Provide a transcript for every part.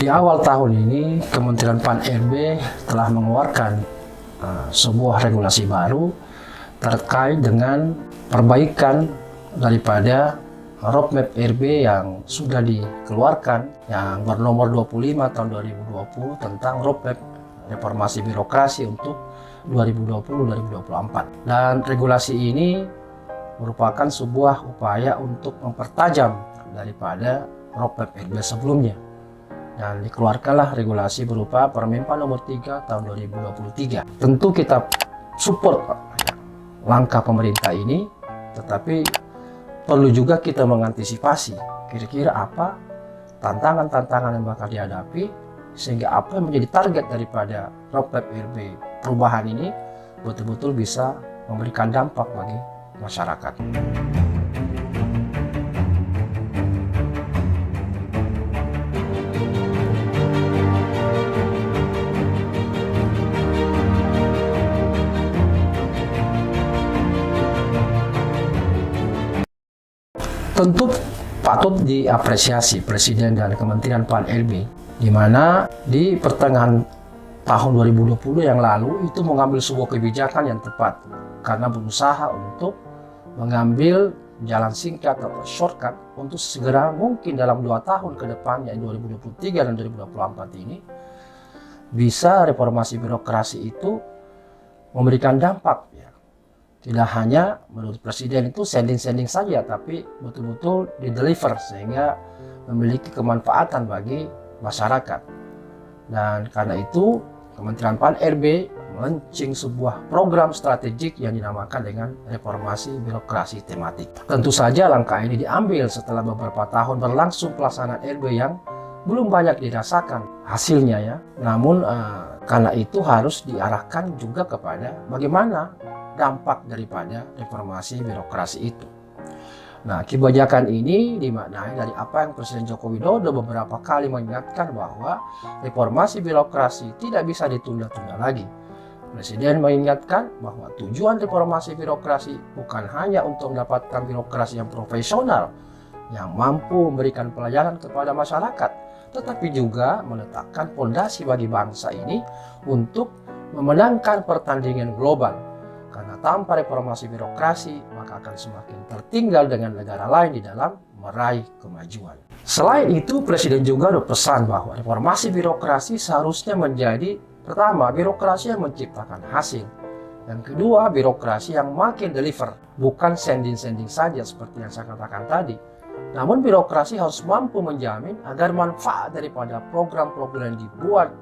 Di awal tahun ini, Kementerian Pan-RB telah mengeluarkan sebuah regulasi baru terkait dengan perbaikan daripada roadmap RB yang sudah dikeluarkan yang bernomor 25 tahun 2020 tentang roadmap reformasi birokrasi untuk 2020-2024. Dan regulasi ini merupakan sebuah upaya untuk mempertajam daripada roadmap RB sebelumnya. Dan dikeluarkanlah regulasi berupa Permenpan nomor 3 tahun 2023. Tentu kita support langkah pemerintah ini, tetapi perlu juga kita mengantisipasi kira-kira apa tantangan-tantangan yang bakal dihadapi, sehingga apa yang menjadi target daripada roadmap RB perubahan ini betul-betul bisa memberikan dampak bagi masyarakat. Tentu patut diapresiasi Presiden dan Kementerian Pan-RB, di mana di pertengahan tahun 2020 yang lalu itu mengambil sebuah kebijakan yang tepat karena berusaha untuk mengambil jalan singkat atau shortcut untuk segera mungkin dalam 2 tahun ke depan, yaitu 2023 dan 2024 ini, bisa reformasi birokrasi itu memberikan dampak. Tidak hanya menurut Presiden itu sending-sending saja, tapi betul-betul dideliver sehingga memiliki kemanfaatan bagi masyarakat. Dan karena itu Kementerian Pan-RB melaunching sebuah program strategik yang dinamakan dengan reformasi birokrasi tematik. Tentu saja langkah ini diambil setelah beberapa tahun berlangsung pelaksanaan RB yang belum banyak dirasakan hasilnya ya. Namun karena itu harus diarahkan juga kepada bagaimana dampak daripada reformasi birokrasi itu. Nah, kebijakan ini dimaknai dari apa yang Presiden Joko Widodo beberapa kali mengingatkan bahwa reformasi birokrasi tidak bisa ditunda-tunda lagi. Presiden mengingatkan bahwa tujuan reformasi birokrasi bukan hanya untuk mendapatkan birokrasi yang profesional, yang mampu memberikan pelayanan kepada masyarakat, tetapi juga meletakkan fondasi bagi bangsa ini untuk memenangkan pertandingan global. Karena tanpa reformasi birokrasi, maka akan semakin tertinggal dengan negara lain di dalam meraih kemajuan. Selain itu, Presiden juga berpesan bahwa reformasi birokrasi seharusnya menjadi, pertama, birokrasi yang menciptakan hasil. Yang kedua, birokrasi yang makin deliver, bukan sending-sending saja seperti yang saya katakan tadi. Namun birokrasi harus mampu menjamin agar manfaat daripada program-program yang dibuat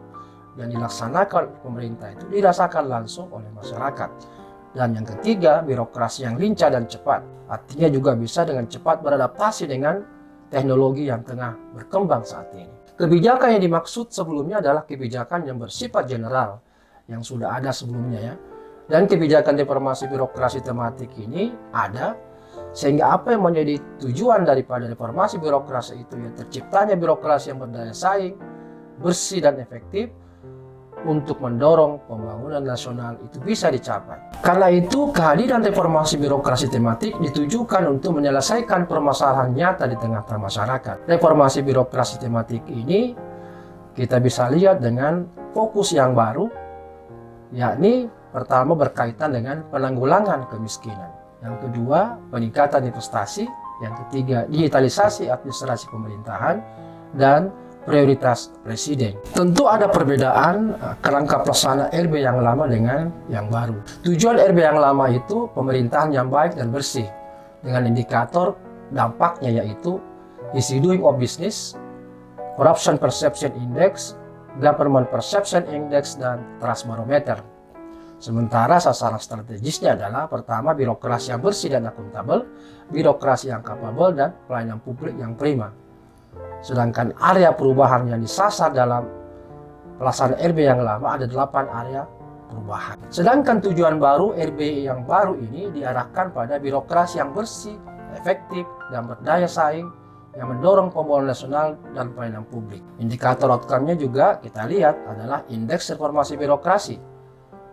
dan dilaksanakan pemerintah itu dirasakan langsung oleh masyarakat. Dan yang ketiga, birokrasi yang lincah dan cepat. Artinya juga bisa dengan cepat beradaptasi dengan teknologi yang tengah berkembang saat ini. Kebijakan yang dimaksud sebelumnya adalah kebijakan yang bersifat general, yang sudah ada sebelumnya ya. Dan kebijakan reformasi birokrasi tematik ini ada, sehingga apa yang menjadi tujuan daripada reformasi birokrasi itu ya terciptanya birokrasi yang berdaya saing, bersih dan efektif, untuk mendorong pembangunan nasional itu bisa dicapai. Karena itu, kehadiran reformasi birokrasi tematik ditujukan untuk menyelesaikan permasalahan nyata di tengah-tengah masyarakat. Reformasi birokrasi tematik ini kita bisa lihat dengan fokus yang baru, yakni pertama berkaitan dengan penanggulangan kemiskinan. Yang kedua, peningkatan investasi. Yang ketiga, digitalisasi administrasi pemerintahan. Dan prioritas Presiden. Tentu ada perbedaan kerangka pelaksana RB yang lama dengan yang baru. Tujuan RB yang lama itu pemerintahan yang baik dan bersih dengan indikator dampaknya yaitu easy doing of business, corruption perception index, government perception index, dan trust barometer. Sementara sasaran strategisnya adalah pertama birokrasi yang bersih dan akuntabel, birokrasi yang kapabel, dan pelayanan publik yang prima. Sedangkan area perubahan yang disasar dalam pelaksanaan RB yang lama ada 8 area perubahan. Sedangkan tujuan baru RB yang baru ini diarahkan pada birokrasi yang bersih, efektif, dan berdaya saing yang mendorong pembangunan nasional dan pelayanan publik. Indikator outcome-nya juga kita lihat adalah indeks reformasi birokrasi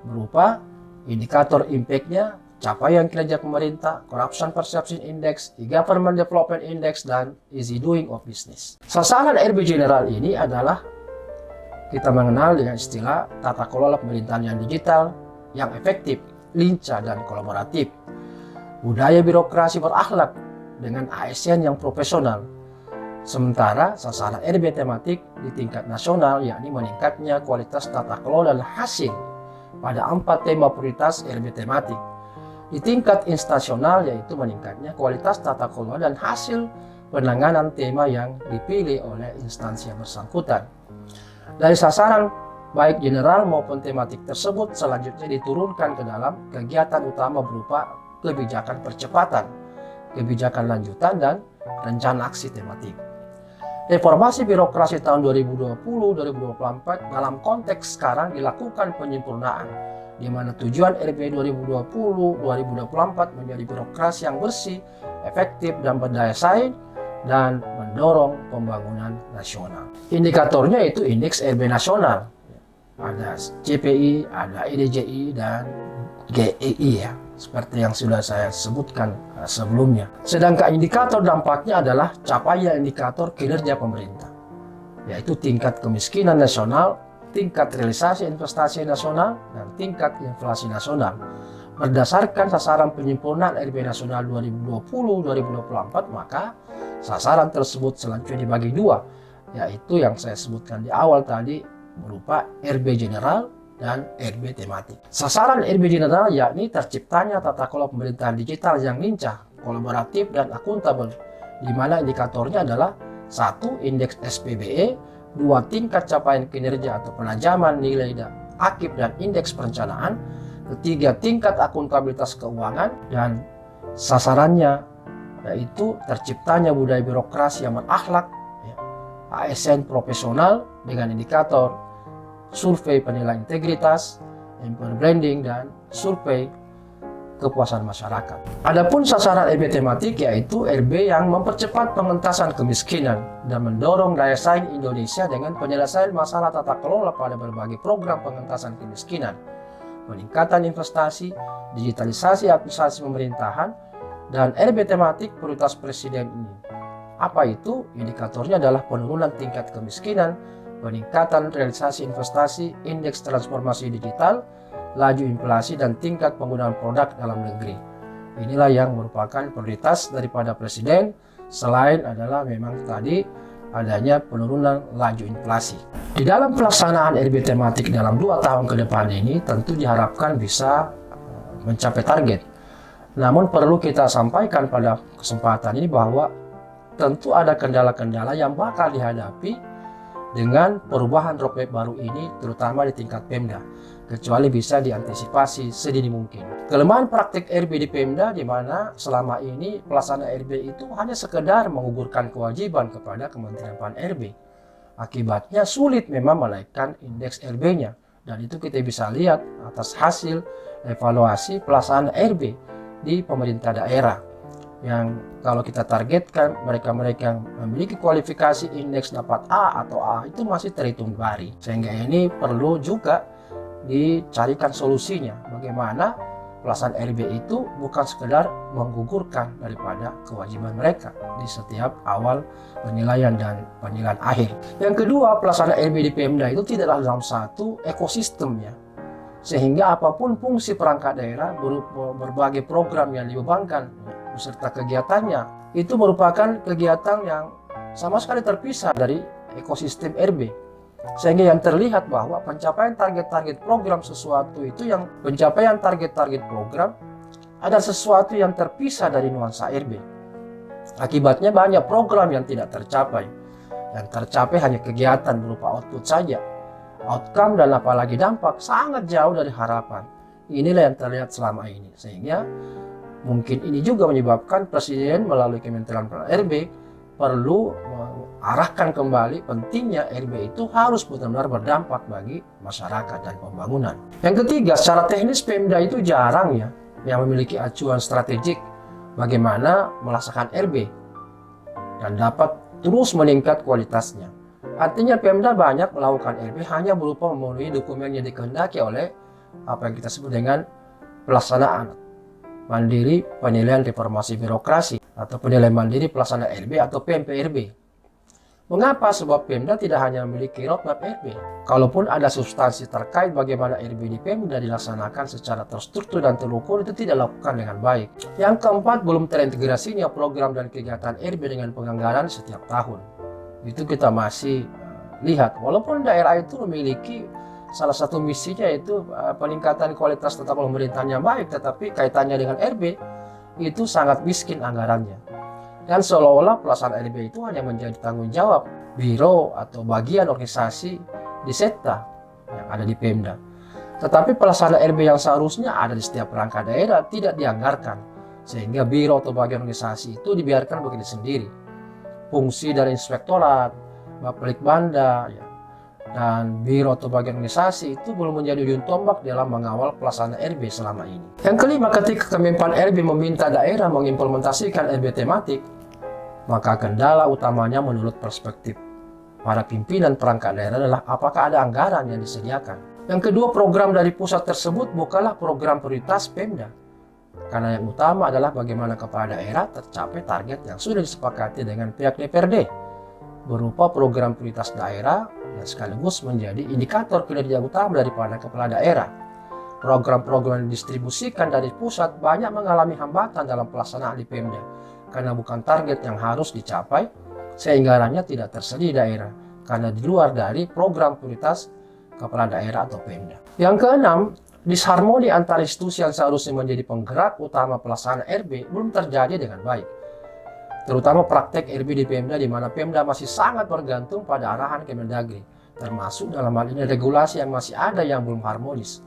berupa indikator impact-nya, capaian kinerja pemerintah, corruption perception index, e-government development index, dan easy doing of business. Sasaran RB general ini adalah kita mengenal dengan istilah tata kelola pemerintahan yang digital, yang efektif, lincah, dan kolaboratif. Budaya birokrasi berakhlak dengan ASN yang profesional. Sementara sasaran RB tematik di tingkat nasional yakni meningkatnya kualitas tata kelola dan hasil pada 4 tema prioritas RB tematik. Di tingkat instansional yaitu meningkatnya kualitas tata kelola dan hasil penanganan tema yang dipilih oleh instansi yang bersangkutan. Dari sasaran baik general maupun tematik tersebut selanjutnya diturunkan ke dalam kegiatan utama berupa kebijakan percepatan, kebijakan lanjutan, dan rencana aksi tematik. Reformasi birokrasi tahun 2020-2024 dalam konteks sekarang dilakukan penyempurnaan, di mana tujuan RB 2020-2024 menjadi birokrasi yang bersih, efektif, dan berdaya saing, dan mendorong pembangunan nasional. Indikatornya itu indeks RB nasional. Ada CPI, ada IDJI, dan GEI ya, seperti yang sudah saya sebutkan sebelumnya. Sedangkan indikator dampaknya adalah capaian indikator kinerja pemerintah, yaitu tingkat kemiskinan nasional, tingkat realisasi investasi nasional, dan tingkat inflasi nasional. Berdasarkan sasaran penyempurnaan RB nasional 2020-2024, maka sasaran tersebut selanjutnya dibagi dua, yaitu yang saya sebutkan di awal tadi berupa RB general dan RB tematik. Sasaran RB general yakni terciptanya tata kelola pemerintahan digital yang lincah, kolaboratif, dan akuntabel, di mana indikatornya adalah 1. Indeks SPBE, 2. Tingkat capaian kinerja atau penajaman nilai dan akib dan indeks perencanaan, 3. Tingkat akuntabilitas keuangan, dan sasarannya yaitu terciptanya budaya birokrasi yang berakhlak, ASN profesional dengan indikator survei penilaian integritas, employer branding, dan survei kepuasan masyarakat. Adapun sasaran RB tematik yaitu RB yang mempercepat pengentasan kemiskinan dan mendorong daya saing Indonesia dengan penyelesaian masalah tata kelola pada berbagai program pengentasan kemiskinan, peningkatan investasi, digitalisasi administrasi pemerintahan, dan RB tematik prioritas presiden ini. Apa itu? Indikatornya adalah penurunan tingkat kemiskinan, peningkatan realisasi investasi, indeks transformasi digital, laju inflasi, dan tingkat penggunaan produk dalam negeri. Inilah yang merupakan prioritas daripada presiden, selain adalah memang tadi adanya penurunan laju inflasi. Di dalam pelaksanaan RB tematik dalam 2 tahun ke depan ini tentu diharapkan bisa mencapai target. Namun perlu kita sampaikan pada kesempatan ini bahwa tentu ada kendala-kendala yang bakal dihadapi dengan perubahan roadmap baru ini, terutama di tingkat Pemda, kecuali bisa diantisipasi sedini mungkin. Kelemahan praktik RB di Pemda, di mana selama ini pelaksanaan RB itu hanya sekedar menggugurkan kewajiban kepada Kementerian Pan-RB. Akibatnya sulit memang menaikkan indeks RB-nya, dan itu kita bisa lihat atas hasil evaluasi pelaksanaan RB di pemerintah daerah, yang kalau kita targetkan mereka-mereka yang memiliki kualifikasi indeks dapat A atau A itu masih terhitung bari, sehingga ini perlu juga dicarikan solusinya bagaimana pelaksanaan RB itu bukan sekedar menggugurkan daripada kewajiban mereka di setiap awal penilaian dan penilaian akhir. Yang kedua, pelaksanaan RB di Pemda itu tidaklah dalam satu ekosistemnya, sehingga apapun fungsi perangkat daerah berupa berbagai program yang dibebankan beserta kegiatannya itu merupakan kegiatan yang sama sekali terpisah dari ekosistem RB, sehingga yang terlihat bahwa pencapaian target-target program sesuatu itu yang pencapaian target-target program ada sesuatu yang terpisah dari nuansa RB. Akibatnya banyak program yang tidak tercapai, yang tercapai hanya kegiatan berupa output saja. Outcome dan apalagi dampak sangat jauh dari harapan. Inilah yang terlihat selama ini, sehingga mungkin ini juga menyebabkan Presiden melalui Kementerian RB perlu mengarahkan kembali pentingnya RB itu harus benar-benar berdampak bagi masyarakat dan pembangunan. Yang ketiga, secara teknis Pemda itu jarang ya yang memiliki acuan strategik bagaimana melaksanakan RB dan dapat terus meningkat kualitasnya. Artinya Pemda banyak melakukan RB hanya berupa memenuhi dokumen yang dikehendaki oleh apa yang kita sebut dengan pelaksanaan mandiri penilaian reformasi birokrasi atau penilaian mandiri pelaksanaan RB atau PMPRB. Mengapa? Sebab Pemda tidak hanya memiliki roadmap RB. Kalaupun ada substansi terkait bagaimana RB di Pemda dilaksanakan secara terstruktur dan terukur, itu tidak dilakukan dengan baik. Yang keempat, belum terintegrasinya program dan kegiatan RB dengan penganggaran setiap tahun. Itu kita masih lihat, walaupun daerah itu memiliki salah satu misinya yaitu peningkatan kualitas tata pemerintahan yang baik, tetapi kaitannya dengan RB itu sangat miskin anggarannya. Dan seolah-olah pelaksanaan RB itu hanya menjadi tanggung jawab biro atau bagian organisasi di Setda yang ada di Pemda. Tetapi pelaksanaan RB yang seharusnya ada di setiap perangkat daerah tidak dianggarkan, sehingga biro atau bagian organisasi itu dibiarkan begitu sendiri. Fungsi dari inspektorat, Bapelitbanda, dan biro atau bagian organisasi itu belum menjadi ujung tombak dalam mengawal pelaksanaan RB selama ini. Yang kelima, ketika Kemenpan RB meminta daerah mengimplementasikan RB tematik, maka kendala utamanya menurut perspektif para pimpinan perangkat daerah adalah apakah ada anggaran yang disediakan. Yang kedua, program dari pusat tersebut bukanlah program prioritas Pemda, karena yang utama adalah bagaimana kepala daerah tercapai target yang sudah disepakati dengan pihak DPRD berupa program prioritas daerah yang sekaligus menjadi indikator kinerja utama daripada kepala daerah. Program-program yang didistribusikan dari pusat banyak mengalami hambatan dalam pelaksanaan di Pemda karena bukan target yang harus dicapai, sehingga anggarannya tidak tersedia di daerah karena di luar dari program prioritas kepala daerah atau Pemda. Yang keenam, disharmoni antara institusi yang seharusnya menjadi penggerak utama pelaksanaan RB belum terjadi dengan baik. Terutama praktek RB di Pemda, di mana Pemda masih sangat bergantung pada arahan Kemendagri, termasuk dalam hal ini regulasi yang masih ada yang belum harmonis,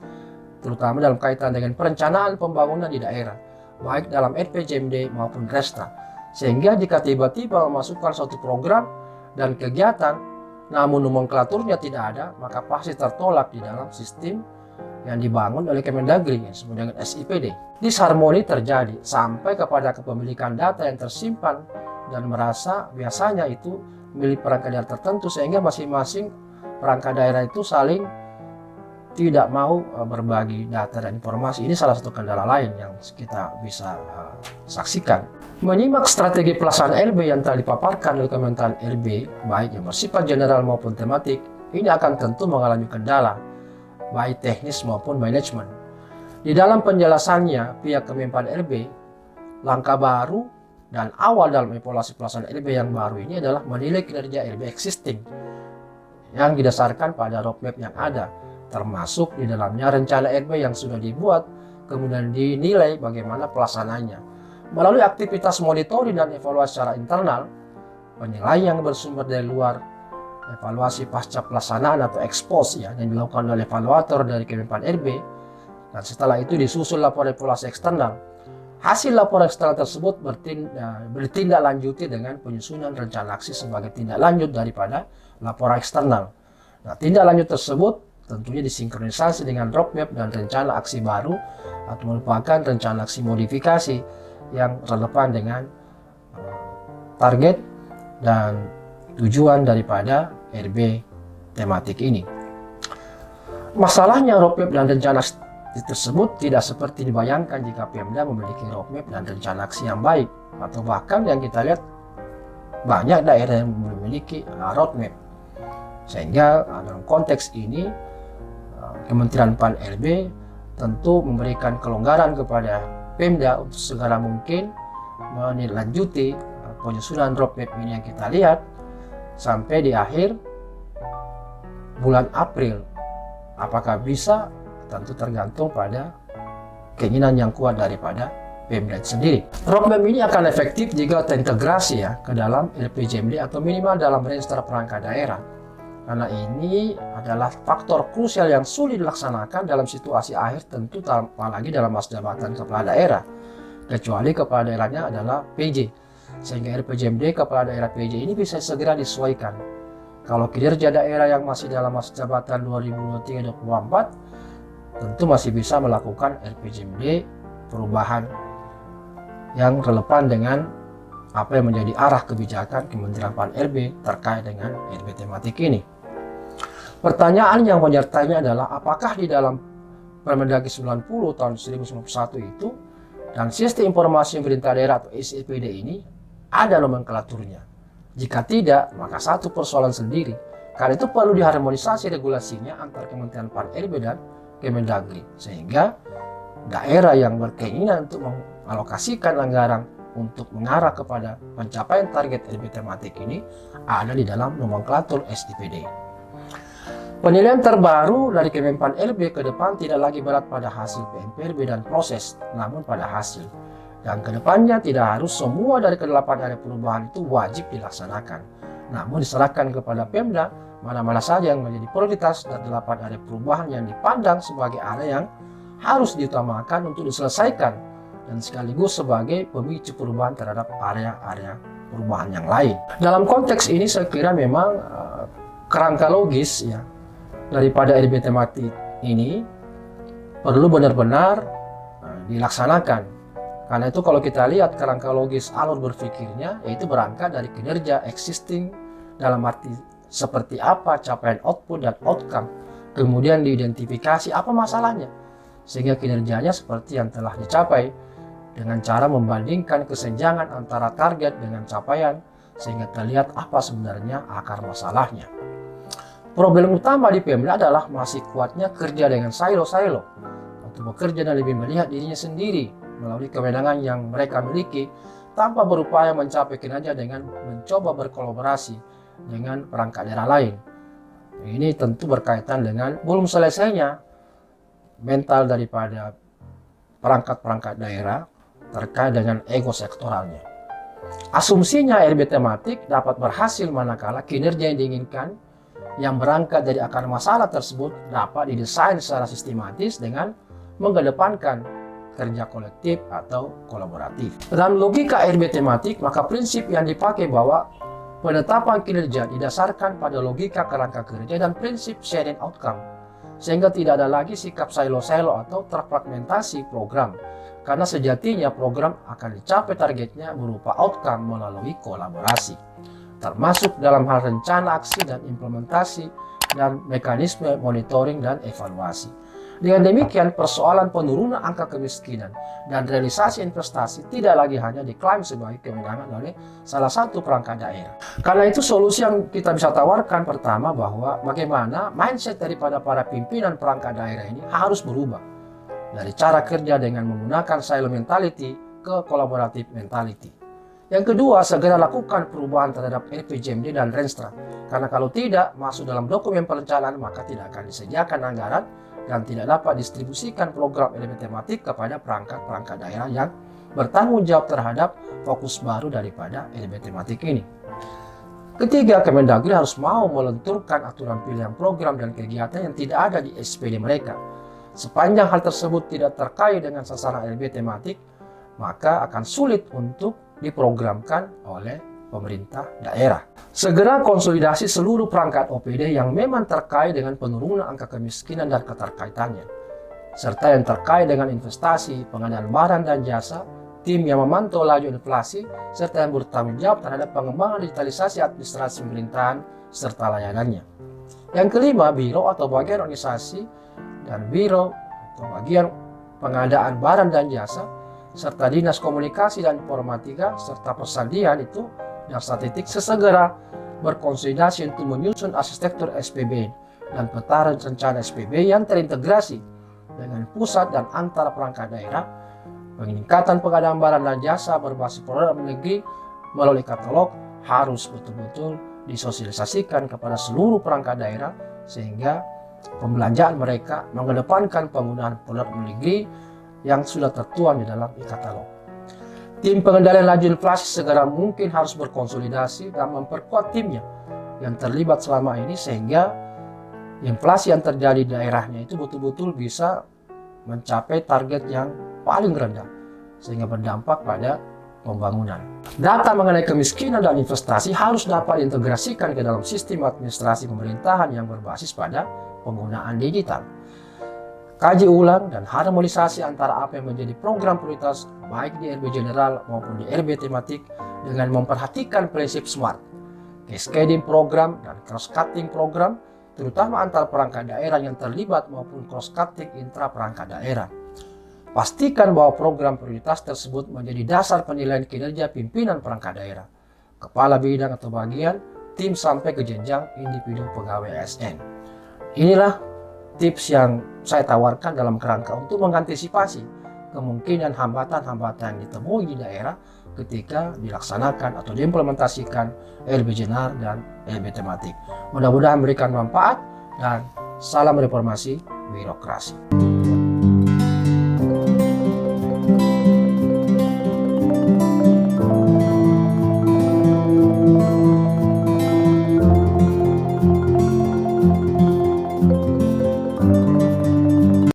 terutama dalam kaitan dengan perencanaan pembangunan di daerah, baik dalam RPJMD maupun Resta. Sehingga jika tiba-tiba memasukkan suatu program dan kegiatan, namun nomenklaturnya tidak ada, maka pasti tertolak di dalam sistem yang dibangun oleh Kemendagri yang disebut dengan SIPD. Disharmoni terjadi sampai kepada kepemilikan data yang tersimpan dan merasa biasanya itu milik perangkat daerah tertentu, sehingga masing-masing perangkat daerah itu saling tidak mau berbagi data dan informasi. Ini salah satu kendala lain yang kita bisa saksikan. Menyimak strategi pelaksanaan RB yang telah dipaparkan oleh Kementan RB, baik yang bersifat general maupun tematik, ini akan tentu mengalami kendala, baik teknis maupun manajemen. Di dalam penjelasannya, pihak Kemenpan RB, langkah baru dan awal dalam evaluasi pelaksanaan RB yang baru ini adalah menilai kinerja RB existing yang didasarkan pada roadmap yang ada, termasuk di dalamnya rencana RB yang sudah dibuat, kemudian dinilai bagaimana pelaksanaannya. Melalui aktivitas monitoring dan evaluasi secara internal, penilaian yang bersumber dari luar, evaluasi pasca pelaksanaan atau expose yang dilakukan oleh evaluator dari Kemenpan RB, dan setelah itu disusul laporan evaluasi eksternal. Hasil laporan eksternal tersebut bertindak lanjuti dengan penyusunan rencana aksi sebagai tindak lanjut daripada laporan eksternal. Nah, tindak lanjut tersebut tentunya disinkronisasi dengan roadmap dan rencana aksi baru atau merupakan rencana aksi modifikasi yang relevan dengan target dan tujuan daripada RB tematik ini. Masalahnya roadmap dan rencana tersebut tidak seperti dibayangkan jika Pemda memiliki roadmap dan rencana aksi yang baik, atau bahkan yang kita lihat banyak daerah yang memiliki roadmap. Sehingga dalam konteks ini Kementerian PAN RB tentu memberikan kelonggaran kepada Pemda untuk segera mungkin menindaklanjuti penyusunan roadmap ini yang kita lihat sampai di akhir bulan April. Apakah bisa? Tentu tergantung pada keinginan yang kuat daripada Pemda sendiri. Roadmap ini akan efektif jika terintegrasi ke dalam RPJMD atau minimal dalam register perangkat daerah. Karena ini adalah faktor krusial yang sulit dilaksanakan dalam situasi akhir, tentu apalagi dalam masa jabatan kepala daerah, kecuali kepala daerahnya adalah PJ. Sehingga RPJMD kepala daerah PJ ini bisa segera disesuaikan. Kalau kinerja daerah yang masih dalam masa jabatan 2023-2024, tentu masih bisa melakukan RPJMD perubahan yang relevan dengan apa yang menjadi arah kebijakan Kementerian PAN RB terkait dengan RB tematik ini. Pertanyaan yang menyertainya adalah apakah di dalam Permendagri 90 tahun 1991 itu dan Sistem Informasi Pemerintah Daerah atau SIPD ini ada nomenklaturnya. Jika tidak, maka satu persoalan sendiri. Karena itu perlu diharmonisasi regulasinya antara Kementerian PAN-RB dan Kemendagri, sehingga daerah yang berkeinginan untuk mengalokasikan anggaran untuk mengarah kepada pencapaian target LB tematik ini ada di dalam nomenklatur SDPD. Penilaian terbaru dari Kemenpan LB ke depan tidak lagi berat pada hasil PNPRB dan proses, namun pada hasil. Dan kedepannya tidak harus semua dari ke-8 area perubahan itu wajib dilaksanakan, namun diserahkan kepada Pemda mana-mana saja yang menjadi prioritas dari 8 area perubahan yang dipandang sebagai area yang harus diutamakan untuk diselesaikan dan sekaligus sebagai pemicu perubahan terhadap area-area perubahan yang lain. Dalam konteks ini saya kira memang kerangka logis ya daripada RB tematik ini perlu benar-benar dilaksanakan. Karena itu kalau kita lihat kerangka logis alur berpikirnya, yaitu berangkat dari kinerja existing dalam arti seperti apa capaian output dan outcome, kemudian diidentifikasi apa masalahnya, sehingga kinerjanya seperti yang telah dicapai dengan cara membandingkan kesenjangan antara target dengan capaian, sehingga terlihat apa sebenarnya akar masalahnya. Problem utama di Pemda adalah masih kuatnya kerja dengan silo-silo, untuk bekerja dan lebih melihat dirinya sendiri melalui kewenangan yang mereka miliki tanpa berupaya mencapai kinerja dengan mencoba berkolaborasi dengan perangkat daerah lain. Ini tentu berkaitan dengan belum selesainya mental daripada perangkat-perangkat daerah terkait dengan ego sektoralnya. Asumsinya RB tematik dapat berhasil manakala kinerja yang diinginkan yang berangkat dari akar masalah tersebut dapat didesain secara sistematis dengan mengedepankan kerja kolektif atau kolaboratif. Dalam logika RB tematik, maka prinsip yang dipakai bahwa penetapan kinerja didasarkan pada logika kerangka kerja dan prinsip sharing outcome, sehingga tidak ada lagi sikap silo-silo atau terfragmentasi program, karena sejatinya program akan dicapai targetnya berupa outcome melalui kolaborasi, termasuk dalam hal rencana aksi dan implementasi dan mekanisme monitoring dan evaluasi. Dengan demikian, persoalan penurunan angka kemiskinan dan realisasi investasi tidak lagi hanya diklaim sebagai kewenangan oleh salah satu perangkat daerah. Karena itu solusi yang kita bisa tawarkan pertama bahwa bagaimana mindset daripada para pimpinan perangkat daerah ini harus berubah. Dari cara kerja dengan menggunakan silo mentality ke collaborative mentality. Yang kedua, segera lakukan perubahan terhadap RPJMD dan Renstra. Karena kalau tidak masuk dalam dokumen perencanaan maka tidak akan disediakan anggaran dan tidak dapat distribusikan program LB tematik kepada perangkat-perangkat daerah yang bertanggung jawab terhadap fokus baru daripada LB tematik ini. Ketiga, Kemendagri harus mau melenturkan aturan pilihan program dan kegiatan yang tidak ada di SPD mereka. Sepanjang hal tersebut tidak terkait dengan sasaran LB tematik, maka akan sulit untuk diprogramkan oleh pemerintah daerah. Segera konsolidasi seluruh perangkat OPD yang memang terkait dengan penurunan angka kemiskinan dan keterkaitannya, serta yang terkait dengan investasi, pengadaan barang dan jasa, tim yang memantau laju inflasi, serta yang bertanggung jawab terhadap pengembangan digitalisasi administrasi pemerintahan serta layanannya. Yang kelima, biro atau bagian organisasi dan biro atau bagian pengadaan barang dan jasa, serta dinas komunikasi dan informatika serta persandian itu dan statistik sesegera berkonsolidasi untuk menyusun arsitektur SPB dan peta rencana SPB yang terintegrasi dengan pusat dan antara perangkat daerah, peningkatan pengadaan barang dan jasa berbasis produk negeri melalui katalog harus betul-betul disosialisasikan kepada seluruh perangkat daerah sehingga pembelanjaan mereka mengedepankan penggunaan produk negeri yang sudah tertuang di dalam e-katalog. Tim pengendalian laju inflasi segera mungkin harus berkonsolidasi dan memperkuat timnya yang terlibat selama ini sehingga inflasi yang terjadi di daerahnya itu betul-betul bisa mencapai target yang paling rendah sehingga berdampak pada pembangunan. Data mengenai kemiskinan dan investasi harus dapat diintegrasikan ke dalam sistem administrasi pemerintahan yang berbasis pada penggunaan digital. Kaji ulang dan harmonisasi antara apa yang menjadi program prioritas baik di RB General maupun di RB tematik dengan memperhatikan prinsip SMART, cascading program dan cross-cutting program, terutama antar perangkat daerah yang terlibat maupun cross-cutting intra perangkat daerah. Pastikan bahwa program prioritas tersebut menjadi dasar penilaian kinerja pimpinan perangkat daerah. kepala bidang atau bagian, tim sampai ke jenjang individu pegawai ASN. Inilah tips yang saya tawarkan dalam kerangka untuk mengantisipasi kemungkinan hambatan-hambatan yang ditemui di daerah ketika dilaksanakan atau diimplementasikan LB Jenar dan LB Tematik. Mudah-mudahan memberikan manfaat dan salam reformasi birokrasi.